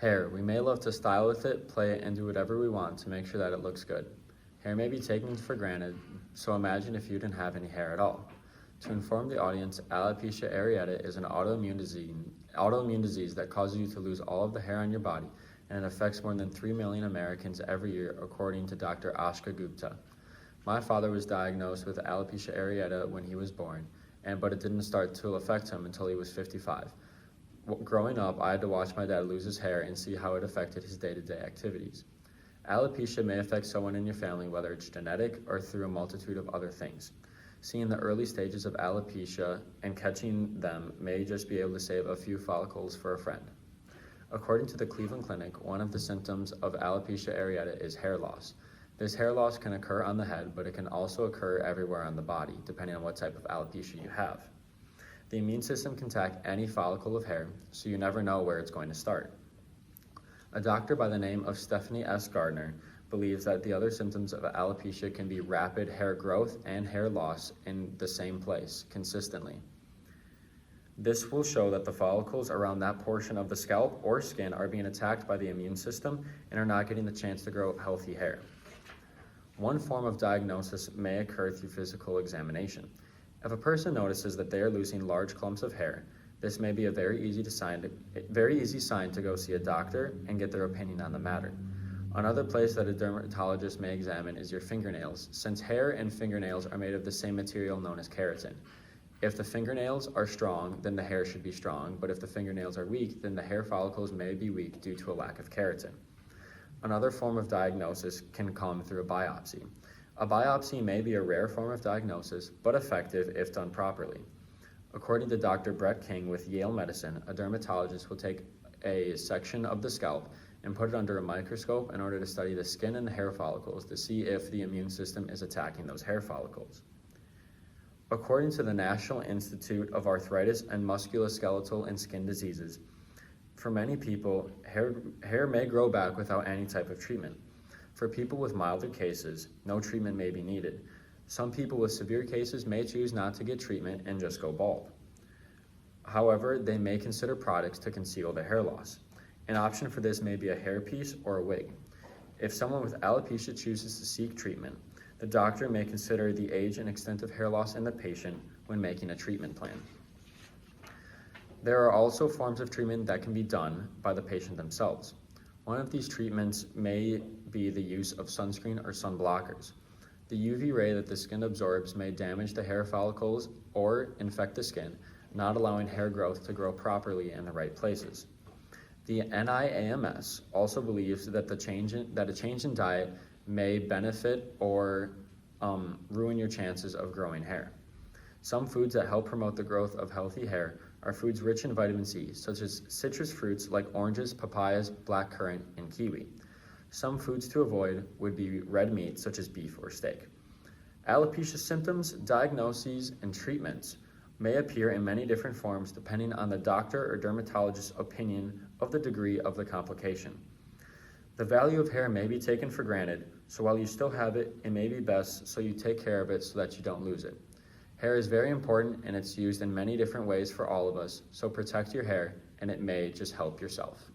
Hair. We may love to style with it, play it, and do whatever we want to make sure that it looks good. Hair may be taken for granted, so imagine if you didn't have any hair at all. To inform the audience, alopecia areata is an autoimmune disease that causes you to lose all of the hair on your body, and it affects more than 3 million Americans every year, according to Dr. Ashka Gupta. My father was diagnosed with alopecia areata when he was born, but it didn't start to affect him until he was 55. Growing up, I had to watch my dad lose his hair and see how it affected his day-to-day activities. Alopecia may affect someone in your family, whether it's genetic or through a multitude of other things. Seeing the early stages of alopecia and catching them may just be able to save a few follicles for a friend. According to the Cleveland Clinic, one of the symptoms of alopecia areata is hair loss. This hair loss can occur on the head, but it can also occur everywhere on the body, depending on what type of alopecia you have. The immune system can attack any follicle of hair, so you never know where it's going to start. A doctor by the name of Stephanie S. Gardner believes that the other symptoms of alopecia can be rapid hair growth and hair loss in the same place, consistently. This will show that the follicles around that portion of the scalp or skin are being attacked by the immune system and are not getting the chance to grow healthy hair. One form of diagnosis may occur through physical examination. If a person notices that they are losing large clumps of hair, this may be a very easy sign to go see a doctor and get their opinion on the matter. Another place that a dermatologist may examine is your fingernails, since hair and fingernails are made of the same material known as keratin. If the fingernails are strong, then the hair should be strong, but if the fingernails are weak, then the hair follicles may be weak due to a lack of keratin. Another form of diagnosis can come through a biopsy. A biopsy may be a rare form of diagnosis, but effective if done properly. According to Dr. Brett King with Yale Medicine, a dermatologist will take a section of the scalp and put it under a microscope in order to study the skin and the hair follicles to see if the immune system is attacking those hair follicles. According to the National Institute of Arthritis and Musculoskeletal and Skin Diseases, for many people, hair may grow back without any type of treatment. For people with milder cases, no treatment may be needed. Some people with severe cases may choose not to get treatment and just go bald. However, they may consider products to conceal the hair loss. An option for this may be a hairpiece or a wig. If someone with alopecia chooses to seek treatment, the doctor may consider the age and extent of hair loss in the patient when making a treatment plan. There are also forms of treatment that can be done by the patient themselves. One of these treatments may be the use of sunscreen or sun blockers. The UV ray that the skin absorbs may damage the hair follicles or infect the skin, not allowing hair growth to grow properly in the right places. The NIAMS also believes that a change in diet may benefit or ruin your chances of growing hair. Some foods that help promote the growth of healthy hair are foods rich in vitamin C, such as citrus fruits like oranges, papayas, blackcurrant, and kiwi. Some foods to avoid would be red meat, such as beef or steak. Alopecia symptoms, diagnoses, and treatments may appear in many different forms depending on the doctor or dermatologist's opinion of the degree of the complication. The value of hair may be taken for granted, so while you still have it, it may be best so you take care of it so that you don't lose it. Hair is very important and it's used in many different ways for all of us, so protect your hair and it may just help yourself.